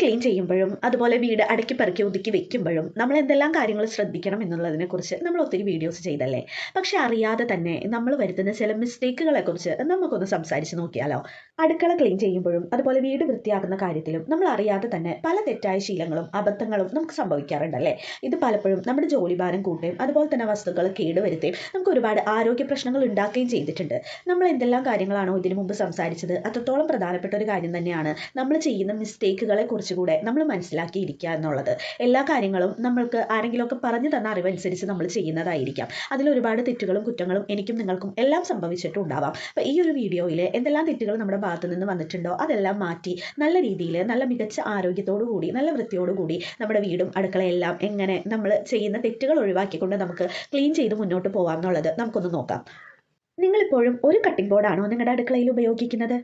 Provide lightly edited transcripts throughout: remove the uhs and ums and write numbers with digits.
Clean ചെയ്യുമ്പോഴും അതുപോലെ വീട് അടക്കി പെറുക്കി ഒതുക്കി വെക്കുമ്പോഴും നമ്മൾ എന്തെല്ലാം കാര്യങ്ങൾ ശ്രദ്ധിക്കണം എന്നുള്ളതിനെക്കുറിച്ച് നമ്മൾ ഒത്തിരി വീഡിയോസ് ചെയ്തല്ലേ. പക്ഷെ അറിയാതെ തന്നെ നമ്മൾ വരുത്തുന്ന ചില മിസ്റ്റേക്കുകളെക്കുറിച്ച് നമുക്കൊന്ന് സംസാരിച്ച് നോക്കിയാലോ. അടുക്കള ക്ലീൻ ചെയ്യുമ്പോഴും അതുപോലെ വീട് വൃത്തിയാക്കുന്ന കാര്യത്തിലും നമ്മൾ അറിയാതെ തന്നെ പല തെറ്റായ ശീലങ്ങളും അബദ്ധങ്ങളും നമുക്ക് സംഭവിക്കാറുണ്ടല്ലേ. ഇത് പലപ്പോഴും നമ്മുടെ ജോലിഭാരം കൂട്ടുകയും അതുപോലെ തന്നെ വസ്തുക്കൾ കേടുവരുത്തുകയും നമുക്ക് ഒരുപാട് ആരോഗ്യ പ്രശ്നങ്ങൾ ഉണ്ടാക്കുകയും ചെയ്തിട്ടുണ്ട്. നമ്മൾ എന്തെല്ലാം കാര്യങ്ങളാണോ ഇതിനു മുമ്പ് സംസാരിച്ചത് അത്രത്തോളം പ്രധാനപ്പെട്ട ഒരു കാര്യം തന്നെയാണ് നമ്മൾ ചെയ്യുന്ന മിസ്റ്റേക്കുകളെ കുറിച്ചുകൂടെ നമ്മൾ മനസ്സിലാക്കിയിരിക്കുക എന്നുള്ളത്. എല്ലാ കാര്യങ്ങളും നമ്മൾക്ക് ആരെങ്കിലുമൊക്കെ പറഞ്ഞു തന്ന അറിവനുസരിച്ച് നമ്മൾ ചെയ്യുന്നതായിരിക്കാം. അതിലൊരുപാട് തെറ്റുകളും കുറ്റങ്ങളും എനിക്കും നിങ്ങൾക്കും എല്ലാം സംഭവിച്ചിട്ടുണ്ടാവാം. അപ്പോൾ ഈ ഒരു വീഡിയോയിൽ എന്തെല്ലാം തെറ്റുകൾ നമ്മുടെ ഭാഗത്തു നിന്ന് വന്നിട്ടുണ്ടോ അതെല്ലാം മാറ്റി നല്ല രീതിയിൽ നല്ല മികച്ച ആരോഗ്യത്തോടു കൂടി നല്ല വൃത്തിയോടുകൂടി നമ്മുടെ വീടും അടുക്കളയെല്ലാം എങ്ങനെ നമ്മൾ ചെയ്യുന്ന തെറ്റുകൾ ഒഴിവാക്കിക്കൊണ്ട് നമുക്ക് ക്ലീൻ ചെയ്ത് മുന്നോട്ട് പോകാം എന്നുള്ളത് നമുക്കൊന്ന് നോക്കാം. നിങ്ങളിപ്പോഴും ഒരു കട്ടിംഗ് ബോർഡാണോ നിങ്ങളുടെ അടുക്കളയിൽ ഉപയോഗിക്കുന്നത്?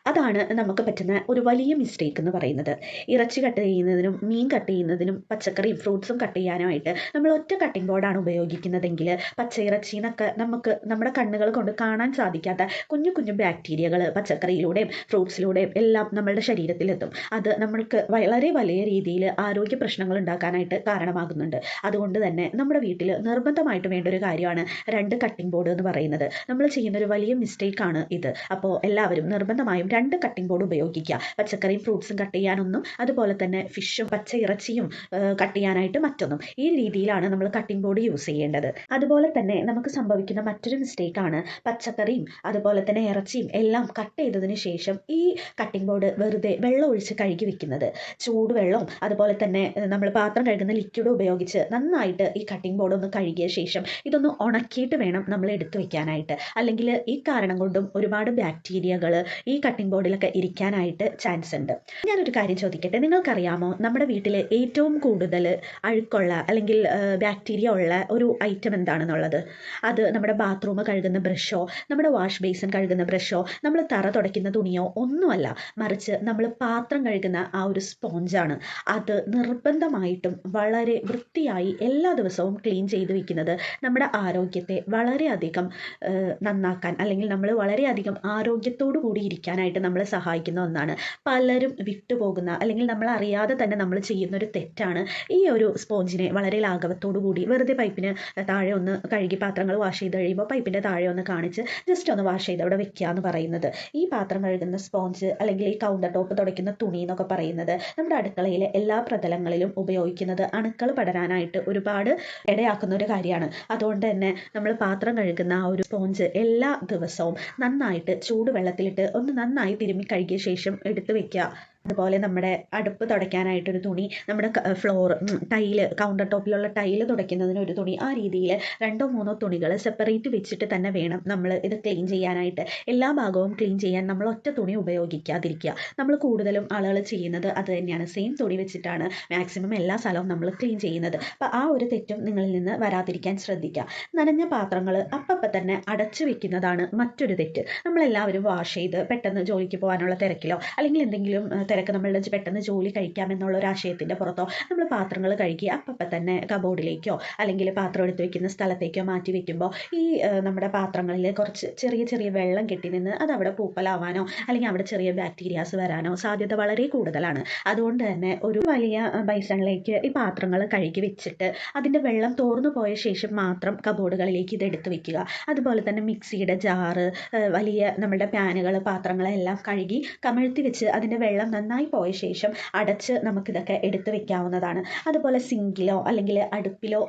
അതാണ് നമുക്ക് പറ്റുന്ന ഒരു വലിയ മിസ്റ്റേക്ക് എന്ന് പറയുന്നത്. ഇറച്ചി കട്ട് ചെയ്യുന്നതിനും മീൻ കട്ട് ചെയ്യുന്നതിനും പച്ചക്കറിയും ഫ്രൂട്ട്സും കട്ട് ചെയ്യാനുമായിട്ട് നമ്മൾ ഒറ്റ കട്ടിംഗ് ബോർഡാണ് ഉപയോഗിക്കുന്നതെങ്കിൽ പച്ചയിറച്ചിന്നൊക്കെ നമുക്ക് നമ്മുടെ കണ്ണുകൾ കൊണ്ട് കാണാൻ സാധിക്കാത്ത കുഞ്ഞു കുഞ്ഞു ബാക്ടീരിയകൾ പച്ചക്കറിയിലൂടെയും ഫ്രൂട്ട്സിലൂടെയും എല്ലാം നമ്മളുടെ ശരീരത്തിലെത്തും. അത് നമ്മൾക്ക് വളരെ വലിയ രീതിയിൽ ആരോഗ്യ പ്രശ്നങ്ങൾ ഉണ്ടാക്കാനായിട്ട് കാരണമാകുന്നുണ്ട്. അതുകൊണ്ട് തന്നെ നമ്മുടെ വീട്ടിൽ നിർബന്ധമായിട്ട് വേണ്ട ഒരു കാര്യമാണ് 2 കട്ടിംഗ് ബോർഡ് എന്ന് പറയുന്നത്. നമ്മൾ ചെയ്യുന്നൊരു വലിയ മിസ്റ്റേക്കാണ് ഇത്. അപ്പോൾ എല്ലാവരും നിർബന്ധമായും 2 കട്ടിംഗ് ബോർഡ് ഉപയോഗിക്കുക. പച്ചക്കറിയും ഫ്രൂട്ട്സും കട്ട് ചെയ്യാനൊന്നും അതുപോലെ തന്നെ ഫിഷും പച്ച ഇറച്ചിയും കട്ട് ചെയ്യാനായിട്ട് മറ്റൊന്നും. ഈ രീതിയിലാണ് നമ്മൾ കട്ടിംഗ് ബോർഡ് യൂസ് ചെയ്യേണ്ടത്. അതുപോലെ തന്നെ നമുക്ക് സംഭവിക്കുന്ന മറ്റൊരു മിസ്റ്റേക്കാണ് പച്ചക്കറിയും അതുപോലെ തന്നെ ഇറച്ചിയും എല്ലാം കട്ട് ചെയ്തതിന് ശേഷം ഈ കട്ടിംഗ് ബോർഡ് വെറുതെ വെള്ളം ഒഴിച്ച് കഴുകി വെക്കുന്നത്. ചൂടുവെള്ളവും അതുപോലെ തന്നെ നമ്മൾ പാത്രം കഴുകുന്ന ലിക്വിഡ് ഉപയോഗിച്ച് നന്നായിട്ട് ഈ കട്ടിംഗ് ബോർഡ് ഒന്ന് കഴുകിയ ശേഷം ഇതൊന്ന് ഉണക്കിയിട്ട് വേണം നമ്മൾ എടുത്തു വെക്കാനായിട്ട്. അല്ലെങ്കിൽ ഈ കാരണം കൊണ്ടും ഒരുപാട് ബാക്ടീരിയകൾ ഈ കട്ടിംഗ് ബോർഡിലൊക്കെ ഇരിക്കാനായിട്ട് ചാൻസ് ഉണ്ട്. ഞാനൊരു കാര്യം ചോദിക്കട്ടെ, നിങ്ങൾക്കറിയാമോ നമ്മുടെ വീട്ടിൽ ഏറ്റവും കൂടുതൽ അഴുക്കുള്ള അല്ലെങ്കിൽ ബാക്ടീരിയ ഉള്ള ഒരു ഐറ്റം എന്താണെന്നുള്ളത്? അത് നമ്മുടെ ബാത്റൂം കഴുകുന്ന ബ്രഷോ നമ്മുടെ വാഷ് ബേസിൻ കഴുകുന്ന ബ്രഷോ നമ്മൾ തറ തുടയ്ക്കുന്ന തുണിയോ ഒന്നുമല്ല, മറിച്ച് നമ്മൾ പാത്രം കഴുകുന്ന ആ ഒരു സ്പോഞ്ചാണ്. അത് നിർബന്ധമായിട്ടും വളരെ വൃത്തിയായി എല്ലാ ദിവസവും ക്ലീൻ ചെയ്ത് വെക്കുന്നത് നമ്മുടെ ആരോഗ്യത്തെ വളരെയധികം നന്നാക്കാൻ അല്ലെങ്കിൽ നമ്മൾ വളരെയധികം ആരോഗ്യത്തോടു കൂടി ഇരിക്കാനായിട്ട് നമ്മളെ സഹായിക്കുന്ന ഒന്നാണ്. പലരും വിട്ടുപോകുന്ന അല്ലെങ്കിൽ നമ്മൾ അറിയാതെ തന്നെ നമ്മൾ ചെയ്യുന്ന ഒരു തെറ്റാണ് ഈ ഒരു സ്പോഞ്ചിനെ വളരെ ലാഘവത്തോടു കൂടി വെറുതെ പൈപ്പിന് താഴെ ഒന്ന് കഴുകി പാത്രങ്ങൾ വാഷ് ചെയ്ത് കഴിയുമ്പോൾ പൈപ്പിൻ്റെ താഴെ ഒന്ന് കാണിച്ച് ജസ്റ്റ് ഒന്ന് വാഷ് ചെയ്ത് അവിടെ വെക്കുക എന്ന് പറയുന്നത്. ഈ പാത്രം കഴുകുന്ന സ്പോഞ്ച് അല്ലെങ്കിൽ ഈ കൗണ്ടർ ടോപ്പ് തുടയ്ക്കുന്ന തുണി എന്നൊക്കെ പറയുന്നത് നമ്മുടെ അടുക്കളയിലെ എല്ലാ പ്രതലങ്ങളിലും ഉപയോഗിക്കുന്നത് അണുക്കൾ പടരാനായിട്ട് ഒരുപാട് ഇടയാക്കുന്ന ഒരു കാര്യമാണ്. അതുകൊണ്ട് തന്നെ നമ്മൾ പാത്രം കഴുകുന്ന ആ ഒരു സ്പോഞ്ച് എല്ലാ ദിവസവും നന്നായിട്ട് ചൂടുവെള്ളത്തിലിട്ട് ഒന്ന് നന്നായി തിരുമ്മി കഴുകിയ ശേഷം എടുത്ത് വെക്കുക. അതുപോലെ നമ്മുടെ അടുപ്പ് തുടയ്ക്കാനായിട്ടൊരു തുണി, നമ്മുടെ ഫ്ലോർ ടൈല് കൗണ്ടർ ടോപ്പിലുള്ള ടൈല് തുടയ്ക്കുന്നതിന് ഒരു തുണി, ആ രീതിയിൽ 2 3 തുണികൾ സെപ്പറേറ്റ് വെച്ചിട്ട് തന്നെ വേണം നമ്മൾ ഇത് ക്ലീൻ ചെയ്യാനായിട്ട്. എല്ലാ ഭാഗവും ക്ലീൻ ചെയ്യാൻ നമ്മൾ ഒറ്റ തുണി ഉപയോഗിക്കാതിരിക്കുക. നമ്മൾ കൂടുതലും ആളുകൾ ചെയ്യുന്നത് അത് തന്നെയാണ്. സെയിം തുണി വെച്ചിട്ടാണ് മാക്സിമം എല്ലാ സ്ഥലവും നമ്മൾ ക്ലീൻ ചെയ്യുന്നത്. അപ്പോൾ ആ ഒരു തെറ്റും നിങ്ങളിൽ നിന്ന് വരാതിരിക്കാൻ ശ്രദ്ധിക്കുക. നനഞ്ഞ പാത്രങ്ങൾ അപ്പം തന്നെ അടച്ചു വെക്കുന്നതാണ് മറ്റൊരു തെറ്റ്. നമ്മളെല്ലാവരും വാഷ് ചെയ്ത് പെട്ടെന്ന് ജോലിക്ക് പോകാനുള്ള തിരക്കിലോ അല്ലെങ്കിൽ എന്തെങ്കിലും തിരക്ക് നമ്മളുടെ പെട്ടെന്ന് ജോലി കഴിക്കാമെന്നുള്ള ഒരു ആശയത്തിൻ്റെ പുറത്തോ നമ്മൾ പാത്രങ്ങൾ കഴുകി അപ്പം തന്നെ കബോർഡിലേക്കോ അല്ലെങ്കിൽ പാത്രം എടുത്ത് വെക്കുന്ന സ്ഥലത്തേക്കോ മാറ്റി വെക്കുമ്പോൾ ഈ നമ്മുടെ പാത്രങ്ങളിൽ കുറച്ച് ചെറിയ ചെറിയ വെള്ളം കെട്ടി നിന്ന് അത് അവിടെ പൂപ്പലാവാനോ അല്ലെങ്കിൽ അവിടെ ചെറിയ ബാക്ടീരിയാസ് വരാനോ സാധ്യത വളരെ കൂടുതലാണ്. അതുകൊണ്ട് തന്നെ ഒരു വലിയ ബൈസണിലേക്ക് ഈ പാത്രങ്ങൾ കഴുകി വെച്ചിട്ട് അതിൻ്റെ വെള്ളം തോർന്നു പോയ ശേഷം മാത്രം കബോർഡുകളിലേക്ക് ഇത് എടുത്ത് വെക്കുക. അതുപോലെ തന്നെ മിക്സിയുടെ ജാറ്, വലിയ നമ്മുടെ പാനുകൾ പാത്രങ്ങളെല്ലാം കഴുകി കമഴ്ത്തി വെച്ച് അതിൻ്റെ വെള്ളം നന്നായി പോയ ശേഷം അടച്ച് നമുക്കിതൊക്കെ എടുത്ത് വെക്കാവുന്നതാണ്. അതുപോലെ സിങ്കിലോ അല്ലെങ്കിൽ അടുപ്പിലോ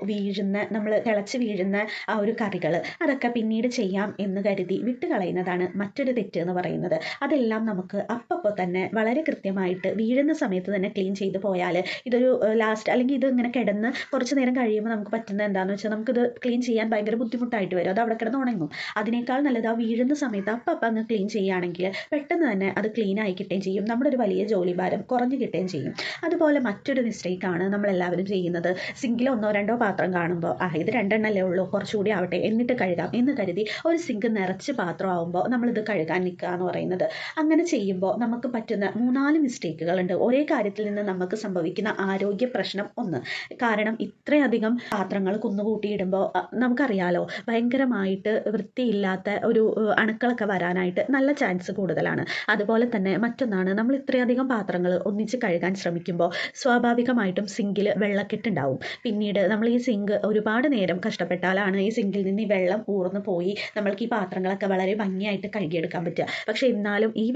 നമ്മൾ തിളച്ച് വീഴുന്ന ആ ഒരു കറികൾ അതൊക്കെ പിന്നീട് ചെയ്യാം എന്ന് കരുതി വിട്ട് കളയുന്നതാണ് മറ്റൊരു തെറ്റ് എന്ന് പറയുന്നത്. അതെല്ലാം നമുക്ക് അപ്പോൾ തന്നെ വളരെ കൃത്യമായിട്ട് വീഴുന്ന സമയത്ത് തന്നെ ക്ലീൻ ചെയ്ത് പോയാൽ ഇതൊരു ലാസ്റ്റ് അല്ലെങ്കിൽ ഇത് ഇങ്ങനെ കിടന്ന് കുറച്ച് നേരം കഴിയുമ്പോൾ നമുക്ക് പറ്റുന്നത് എന്താണെന്ന് വെച്ചാൽ നമുക്കിത് ക്ലീൻ ചെയ്യാൻ ഭയങ്കര ബുദ്ധിമുട്ടായിട്ട് വരും. അത് അവിടെ കിടന്ന് ഉണങ്ങും. അതിനേക്കാൾ നല്ലത് ആ വീഴുന്ന സമയത്ത് അപ്പം അങ്ങ് ക്ലീൻ ചെയ്യുകയാണെങ്കിൽ പെട്ടെന്ന് തന്നെ അത് ക്ലീൻ ആയി കിട്ടുകയും ചെയ്യും. നമ്മുടെ ഒരു വലിയ ജോലിഭാരം കുറഞ്ഞു കിട്ടുകയും ചെയ്യും. അതുപോലെ മറ്റൊരു മിസ്റ്റേക്കാണ് നമ്മളെല്ലാവരും ചെയ്യുന്നത്. സിങ്കിൽ 1 2 പാത്രം കാണുമ്പോൾ ഇത് 2 എണ്ണല്ലേ ഉള്ളൂ, കുറച്ചുകൂടി ആവട്ടെ എന്നിട്ട് കഴുകാം എന്ന് കരുതി ഒരു സിങ്ക് നിറച്ച് പാത്രം ആകുമ്പോൾ നമ്മളിത് കഴുകാൻ നിൽക്കുക എന്ന് പറയുന്നത്. അങ്ങനെ ചെയ്യുമ്പോൾ നമുക്ക് പറ്റുന്ന 3-4 മിസ്റ്റേക്കുകളുണ്ട്. ഒരേ കാര്യത്തിൽ നിന്ന് നമുക്ക് സംഭവിക്കുന്ന ആരോഗ്യ പ്രശ്നം ഒന്ന്. കാരണം ഇത്രയധികം പാത്രങ്ങൾ കുന്നുകൂട്ടിയിടുമ്പോൾ നമുക്കറിയാലോ ഭയങ്കരമായിട്ട് വൃത്തിയില്ലാത്ത ഒരു അണുക്കളൊക്കെ വരാനായിട്ട് നല്ല ചാൻസ് കൂടുതലാണ്. അതുപോലെ തന്നെ മറ്റൊന്നാണ്, നമ്മൾ ഇത്രയധികം കുറച്ചധികം പാത്രങ്ങൾ ഒന്നിച്ച് കഴുകാൻ ശ്രമിക്കുമ്പോൾ സ്വാഭാവികമായിട്ടും സിങ്കിൽ വെള്ളക്കെട്ടുണ്ടാവും. പിന്നീട് നമ്മൾ ഈ സിങ്ക് ഒരുപാട് നേരം കഷ്ടപ്പെട്ടാലാണ് ഈ സിങ്കിൽ നിന്ന് ഈ വെള്ളം ഊർന്നു പോയി നമ്മൾക്ക് ഈ പാത്രങ്ങളൊക്കെ വളരെ ഭംഗിയായിട്ട് കഴുകിയെടുക്കാൻ പറ്റുക. പക്ഷേ എന്നാലും ഈ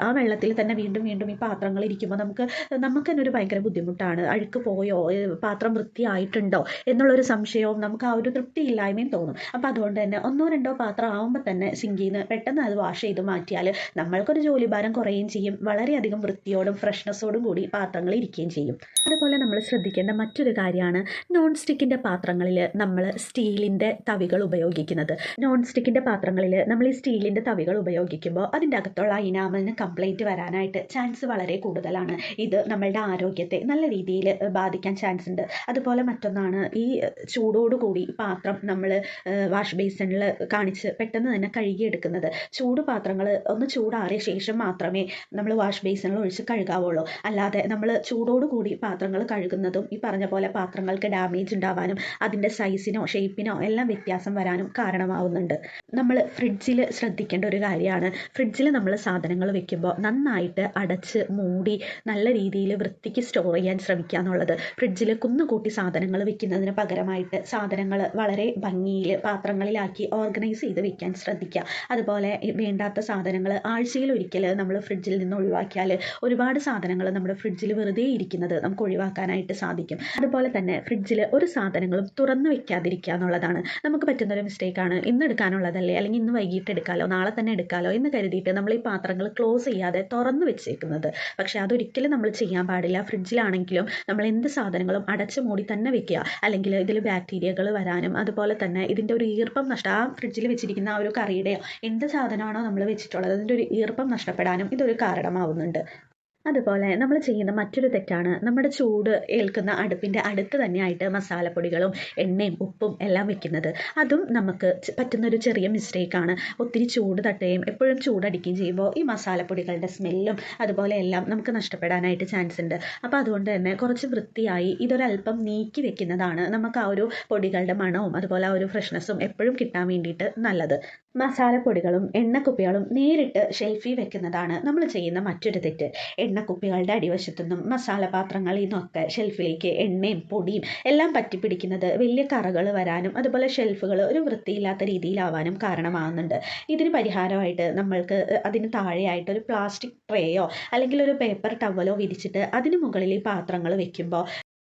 ആ വെള്ളത്തിൽ തന്നെ വീണ്ടും വീണ്ടും ഈ പാത്രങ്ങൾ ഇരിക്കുമ്പോൾ നമുക്ക് തന്നെ ഒരു ഭയങ്കര ബുദ്ധിമുട്ടാണ്. അഴുക്ക് പോയോ, പാത്രം വൃത്തിയായിട്ടുണ്ടോ എന്നുള്ളൊരു സംശയവും നമുക്ക് ആ ഒരു തൃപ്തിയില്ലായ്മയും തോന്നും. അപ്പം അതുകൊണ്ട് തന്നെ 1-2 പാത്രം ആവുമ്പോൾ തന്നെ സിങ്കിൽ നിന്ന് പെട്ടെന്ന് അത് വാഷ് ചെയ്ത് മാറ്റിയാൽ നമ്മൾക്കൊരു ജോലിഭാരം കുറയുകയും ചെയ്യും. വളരെയധികം വൃത്തിയോടും ഫ്രഷ്നെസ്സോടും കൂടി പാത്രങ്ങൾ ഇരിക്കുകയും ചെയ്യും. അതുപോലെ നമ്മൾ ശ്രദ്ധിക്കേണ്ട മറ്റൊരു കാര്യമാണ് നോൺ സ്റ്റിക്കിൻ്റെ പാത്രങ്ങളിൽ നമ്മൾ സ്റ്റീലിൻ്റെ തവികൾ ഉപയോഗിക്കുന്നത്. നോൺ സ്റ്റിക്കിൻ്റെ പാത്രങ്ങളിൽ നമ്മൾ ഈ സ്റ്റീലിൻ്റെ തവികൾ ഉപയോഗിക്കുമ്പോൾ അതിൻ്റെ അകത്തുള്ള ഇനാമലിന് കംപ്ലൈൻറ്റ് വരാനായിട്ട് ചാൻസ് വളരെ കൂടുതലാണ്. ഇത് നമ്മളുടെ ആരോഗ്യത്തെ നല്ല രീതിയിൽ ബാധിക്കാൻ ചാൻസ് ഉണ്ട്. അതുപോലെ മറ്റൊന്നാണ് ഈ ചൂടോടുകൂടി പാത്രം നമ്മൾ വാഷ് ബേസിനിൽ കാണിച്ച് പെട്ടെന്ന് തന്നെ കഴുകിയെടുക്കുന്നത്. ചൂട് പാത്രങ്ങൾ ഒന്ന് ചൂടാറിയ ശേഷം മാത്രമേ നമ്മൾ വാഷ് ബേസിനിൽ ഒഴിച്ച് കഴുകാവുള്ളൂ. അല്ലാതെ നമ്മൾ ചൂടോടുകൂടി പാത്രങ്ങൾ കഴുകുന്നതും ഈ പറഞ്ഞ പോലെ പാത്രങ്ങൾക്ക് ഡാമേജ് ഉണ്ടാവാനും അതിൻ്റെ സൈസിനോ ഷേപ്പിനോ എല്ലാം വ്യത്യാസം വരാനും കാരണമാവുന്നുണ്ട്. നമ്മൾ ഫ്രിഡ്ജിൽ ശ്രദ്ധിക്കേണ്ട ഒരു കാര്യമാണ്, ഫ്രിഡ്ജിൽ നമ്മൾ സാധനങ്ങൾ വെക്കുമ്പോൾ നന്നായിട്ട് അടച്ച് മൂടി നല്ല രീതിയിൽ വൃത്തിക്ക് സ്റ്റോർ ചെയ്യാൻ ശ്രമിക്കുക എന്നുള്ളത്. ഫ്രിഡ്ജിൽ കുന്നുകൂട്ടി സാധനങ്ങൾ വെക്കുന്നതിന് പകരമായിട്ട് സാധനങ്ങൾ വളരെ ഭംഗിയിൽ പാത്രങ്ങളിലാക്കി ഓർഗനൈസ് ചെയ്ത് വെക്കാൻ ശ്രദ്ധിക്കുക. അതുപോലെ വേണ്ടാത്ത സാധനങ്ങൾ ആഴ്ചയിൽ ഒരിക്കൽ നമ്മൾ ഫ്രിഡ്ജിൽ നിന്ന് ഒഴിവാക്കിയാൽ ഒരുപാട് സാധനങ്ങൾ നമ്മുടെ ഫ്രിഡ്ജിൽ വെറുതെ ഇരിക്കുന്നത് നമുക്ക് ഒഴിവാക്കാനായിട്ട് സാധിക്കും. അതുപോലെ തന്നെ ഫ്രിഡ്ജിൽ ഒരു സാധനങ്ങളും തുറന്നു വെക്കാതിരിക്കുക എന്നുള്ളതാണ് നമുക്ക് പറ്റുന്നൊരു മിസ്റ്റേക്കാണ്. ഇന്ന് എടുക്കാനുള്ളതല്ലേ, അല്ലെങ്കിൽ ഇന്ന് വൈകിട്ട് എടുക്കാമല്ലോ, നാളെ തന്നെ എടുക്കാമല്ലോ എന്ന് കരുതിയിട്ട് നമ്മൾ ഈ പാത്രങ്ങൾ ക്ലോസ് ചെയ്യാതെ തുറന്നു വെച്ചേക്കുന്നത്. പക്ഷേ അതൊരിക്കലും നമ്മൾ ചെയ്യാൻ പാടില്ല. ഫ്രിഡ്ജിലാണെങ്കിലും നമ്മൾ എന്ത് സാധനങ്ങളും അടച്ചു മൂടി തന്നെ വെക്കുക. അല്ലെങ്കിൽ ഇതിൽ ബാക്ടീരിയകൾ വരാനും അതുപോലെ തന്നെ ഇതിൻ്റെ ഒരു ഈർപ്പം ആ ഫ്രിഡ്ജിൽ വെച്ചിരിക്കുന്ന ആ ഒരു കറിയുടെയോ എന്ത് സാധനമാണോ നമ്മൾ വെച്ചിട്ടുള്ളത് അതിൻ്റെ ഒരു ഈർപ്പം നഷ്ടപ്പെടാനും ഇതൊരു കാരണമാവുന്നുണ്ട്. അതുപോലെ നമ്മൾ ചെയ്യുന്ന മറ്റൊരു തെറ്റാണ് നമ്മുടെ ചൂട് ഏൽക്കുന്ന അടുപ്പിൻ്റെ അടുത്ത് തന്നെയായിട്ട് മസാലപ്പൊടികളും എണ്ണയും ഉപ്പും എല്ലാം വെക്കുന്നത്. അതും നമുക്ക് പറ്റുന്നൊരു ചെറിയ മിസ്റ്റേക്കാണ്. ഒത്തിരി ചൂട് തട്ടുകയും എപ്പോഴും ചൂടടിക്കുകയും ചെയ്യുമ്പോൾ ഈ മസാലപ്പൊടികളുടെ സ്മെല്ലും അതുപോലെ എല്ലാം നമുക്ക് നഷ്ടപ്പെടാനായിട്ട് ചാൻസ് ഉണ്ട്. അപ്പോൾ അതുകൊണ്ട് തന്നെ കുറച്ച് വൃത്തിയായി ഇതൊരല്പം നീക്കി വെക്കുന്നതാണ് നമുക്ക് ആ ഒരു പൊടികളുടെ മണവും അതുപോലെ ആ ഒരു ഫ്രഷ്നെസ്സും എപ്പോഴും കിട്ടാൻ വേണ്ടിയിട്ട് നല്ലത്. മസാലപ്പൊടികളും എണ്ണക്കുപ്പികളും നേരിട്ട് ഷെൽഫിൽ വെക്കുന്നതാണ് നമ്മൾ ചെയ്യുന്ന മറ്റൊരു തെറ്റ്. എണ്ണക്കുപ്പികളുടെ അടിവശത്തുനിന്നും മസാല പാത്രങ്ങളിൽ നിന്നൊക്കെ ഷെൽഫിലേക്ക് എണ്ണയും പൊടിയും എല്ലാം പറ്റിപ്പിടിക്കുന്നത് വലിയ കറകൾ വരാനും അതുപോലെ ഷെൽഫുകൾ ഒരു വൃത്തിയില്ലാത്ത രീതിയിലാവാനും കാരണമാകുന്നുണ്ട്. ഇതിന് പരിഹാരമായിട്ട് നമ്മൾക്ക് അതിന് താഴെയായിട്ട് ഒരു പ്ലാസ്റ്റിക് ട്രേയോ അല്ലെങ്കിൽ ഒരു പേപ്പർ ടവലോ വിരിച്ചിട്ട് അതിന് മുകളിൽ ഈ പാത്രങ്ങൾ വെക്കുമ്പോൾ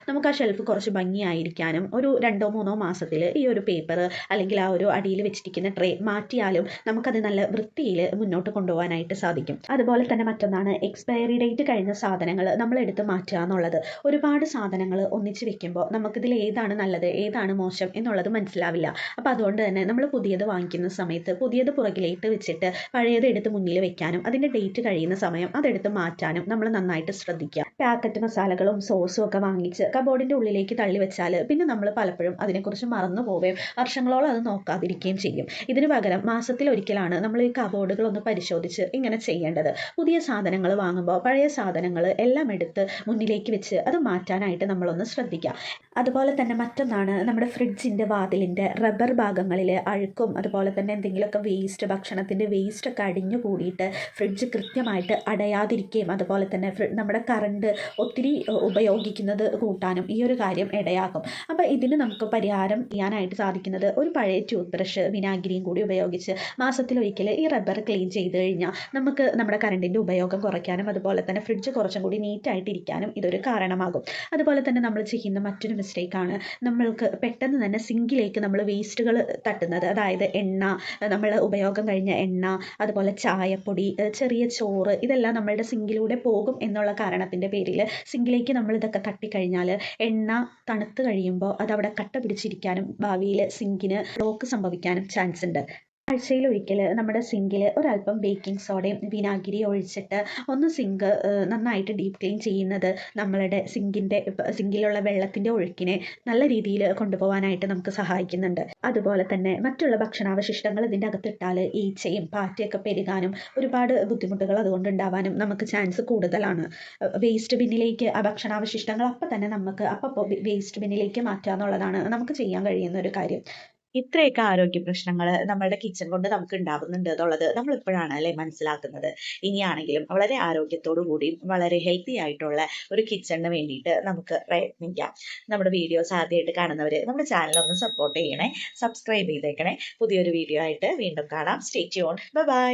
നമുക്ക് ആ ഷെൽഫ് കുറച്ച് ഭംഗിയായിരിക്കാനും ഒരു 2-3 മാസത്തിൽ ഈ ഒരു പേപ്പർ അല്ലെങ്കിൽ ആ ഒരു അടിയിൽ വെച്ചിരിക്കുന്ന ട്രേ മാറ്റിയാലും നമുക്കത് നല്ല വൃത്തിയിൽ മുന്നോട്ട് കൊണ്ടുപോകാനായിട്ട് സാധിക്കും. അതുപോലെ തന്നെ മറ്റൊന്നാണ് എക്സ്പയറി ഡേറ്റ് കഴിഞ്ഞ സാധനങ്ങൾ നമ്മൾ എടുത്ത് മാറ്റുക എന്നുള്ളത്. ഒരുപാട് സാധനങ്ങൾ ഒന്നിച്ച് വെക്കുമ്പോൾ നമുക്കിതിൽ ഏതാണ് നല്ലത് ഏതാണ് മോശം എന്നുള്ളത് മനസ്സിലാവില്ല. അപ്പോൾ അതുകൊണ്ട് തന്നെ നമ്മൾ പുതിയത് വാങ്ങിക്കുന്ന സമയത്ത് പുതിയത് പുറകിലേക്ക് വെച്ചിട്ട് പഴയത് എടുത്ത് മുന്നിൽ വെക്കാനും അതിൻ്റെ ഡേറ്റ് കഴിയുന്ന സമയം അതെടുത്ത് മാറ്റാനും നമ്മൾ നന്നായിട്ട് ശ്രദ്ധിക്കുക. പാക്കറ്റ് മസാലകളും സോസും ഒക്കെ വാങ്ങിച്ച് കബോർഡിൻ്റെ ഉള്ളിലേക്ക് തള്ളി വെച്ചാൽ പിന്നെ നമ്മൾ പലപ്പോഴും അതിനെക്കുറിച്ച് മറന്നു പോവുകയും വർഷങ്ങളോളം അത് നോക്കാതിരിക്കുകയും ചെയ്യും. ഇതിന് പകരം മാസത്തിലൊരിക്കലാണ് നമ്മൾ ഈ കബോർഡുകളൊന്ന് പരിശോധിച്ച് ഇങ്ങനെ ചെയ്യേണ്ടത്. പുതിയ സാധനങ്ങൾ വാങ്ങുമ്പോൾ പഴയ സാധനങ്ങൾ എല്ലാം എടുത്ത് മുന്നിലേക്ക് വെച്ച് അത് മാറ്റാനായിട്ട് നമ്മളൊന്ന് ശ്രദ്ധിക്കുക. അതുപോലെ തന്നെ മറ്റൊന്നാണ് നമ്മുടെ ഫ്രിഡ്ജിൻ്റെ വാതിലിൻ്റെ റബ്ബർ ഭാഗങ്ങളിൽ അഴുക്കും അതുപോലെ തന്നെ എന്തെങ്കിലുമൊക്കെ വേസ്റ്റ് ഭക്ഷണത്തിൻ്റെ വേസ്റ്റൊക്കെ അടിഞ്ഞു കൂടിയിട്ട് ഫ്രിഡ്ജ് കൃത്യമായിട്ട് അടയാതിരിക്കുകയും അതുപോലെ തന്നെ നമ്മുടെ കറണ്ട് ഒത്തിരി ഉപയോഗിക്കുന്നത് കൂട്ടാനും ഈ ഒരു കാര്യം ഇടയാക്കും. അപ്പോൾ ഇതിന് നമുക്ക് പരിഹാരം ചെയ്യാനായിട്ട് സാധിക്കുന്നത് ഒരു പഴയ ടൂത്ത് ബ്രഷ് വിനാഗിരിയും കൂടി ഉപയോഗിച്ച് മാസത്തിലൊരിക്കൽ ഈ റബ്ബർ ക്ലീൻ ചെയ്ത് കഴിഞ്ഞാൽ നമുക്ക് നമ്മുടെ കറണ്ടിൻ്റെ ഉപയോഗം കുറയ്ക്കാനും അതുപോലെ തന്നെ ഫ്രിഡ്ജ് കുറച്ചും കൂടി നീറ്റായിട്ടിരിക്കാനും ഇതൊരു കാരണമാകും. അതുപോലെ തന്നെ നമ്മൾ ചെയ്യുന്ന മറ്റൊരു മിസ്റ്റേക്കാണ് നമ്മൾക്ക് പെട്ടെന്ന് തന്നെ സിങ്കിലേക്ക് നമ്മൾ വേസ്റ്റുകൾ തട്ടുന്നത്. അതായത് എണ്ണ, നമ്മൾ ഉപയോഗം കഴിഞ്ഞ എണ്ണ, അതുപോലെ ചായപ്പൊടി, ചെറിയ ചോറ് ഇതെല്ലാം നമ്മളുടെ സിങ്കിലൂടെ പോകും എന്നുള്ള കാരണത്തിൻ്റെ പേരിൽ സിങ്കിലേക്ക് നമ്മൾ ഇതൊക്കെ തട്ടിക്കഴിഞ്ഞാൽ എണ്ണ തണുത്ത് കഴിയുമ്പോൾ അതവിടെ കട്ട പിടിച്ചിരിക്കാനും ഭാവിയിൽ സിങ്കിന് ബ്ലോക്ക് സംഭവിക്കാനും ചാൻസ് ഉണ്ട്. ആഴ്ചയിലൊരിക്കൽ നമ്മുടെ സിങ്കിൽ ഒരല്പം ബേക്കിംഗ് സോഡയും വിനാഗിരി ഒഴിച്ചിട്ട് ഒന്ന് സിങ്ക് നന്നായിട്ട് ഡീപ്പ് ക്ലീൻ ചെയ്യുന്നത് നമ്മളുടെ സിങ്കിലുള്ള വെള്ളത്തിൻ്റെ ഒഴുക്കിനെ നല്ല രീതിയിൽ കൊണ്ടുപോകാനായിട്ട് നമുക്ക് സഹായിക്കുന്നുണ്ട്. അതുപോലെ തന്നെ മറ്റുള്ള ഭക്ഷണാവശിഷ്ടങ്ങൾ ഇതിൻ്റെ അകത്തിട്ടാൽ ഈച്ചയും പാറ്റയൊക്കെ പെരുകാനും ഒരുപാട് ബുദ്ധിമുട്ടുകൾ അതുകൊണ്ട് ഉണ്ടാവാനും നമുക്ക് ചാൻസ് കൂടുതലാണ്. വേസ്റ്റ് ബിന്നിലേക്ക് ആ ഭക്ഷണാവശിഷ്ടങ്ങൾ അപ്പം തന്നെ നമുക്ക് അപ്പോൾ വേസ്റ്റ് ബിന്നിലേക്ക് മാറ്റുക എന്നുള്ളതാണ് നമുക്ക് ചെയ്യാൻ കഴിയുന്ന ഒരു കാര്യം. ഇത്രയൊക്കെ ആരോഗ്യ പ്രശ്നങ്ങൾ നമ്മളുടെ കിച്ചൺ കൊണ്ട് നമുക്ക് ഉണ്ടാവുന്നുണ്ട് എന്നുള്ളത് നമ്മൾ ഇപ്പോഴാണ് അല്ലേ മനസ്സിലാക്കുന്നത്. ഇനിയാണെങ്കിലും വളരെ ആരോഗ്യത്തോടു കൂടിയും വളരെ ഹെൽത്തി ആയിട്ടുള്ള ഒരു കിച്ചണിന് വേണ്ടിയിട്ട് നമുക്ക് പ്രയത്നിക്കാം. നമ്മുടെ വീഡിയോസ് ആദ്യമായിട്ട് കാണുന്നവർ നമ്മുടെ ചാനൽ ഒന്ന് സപ്പോർട്ട് ചെയ്യണേ, സബ്സ്ക്രൈബ് ചെയ്തേക്കണേ. പുതിയൊരു വീഡിയോ ആയിട്ട് വീണ്ടും കാണാം. Stay tuned. ബൈ.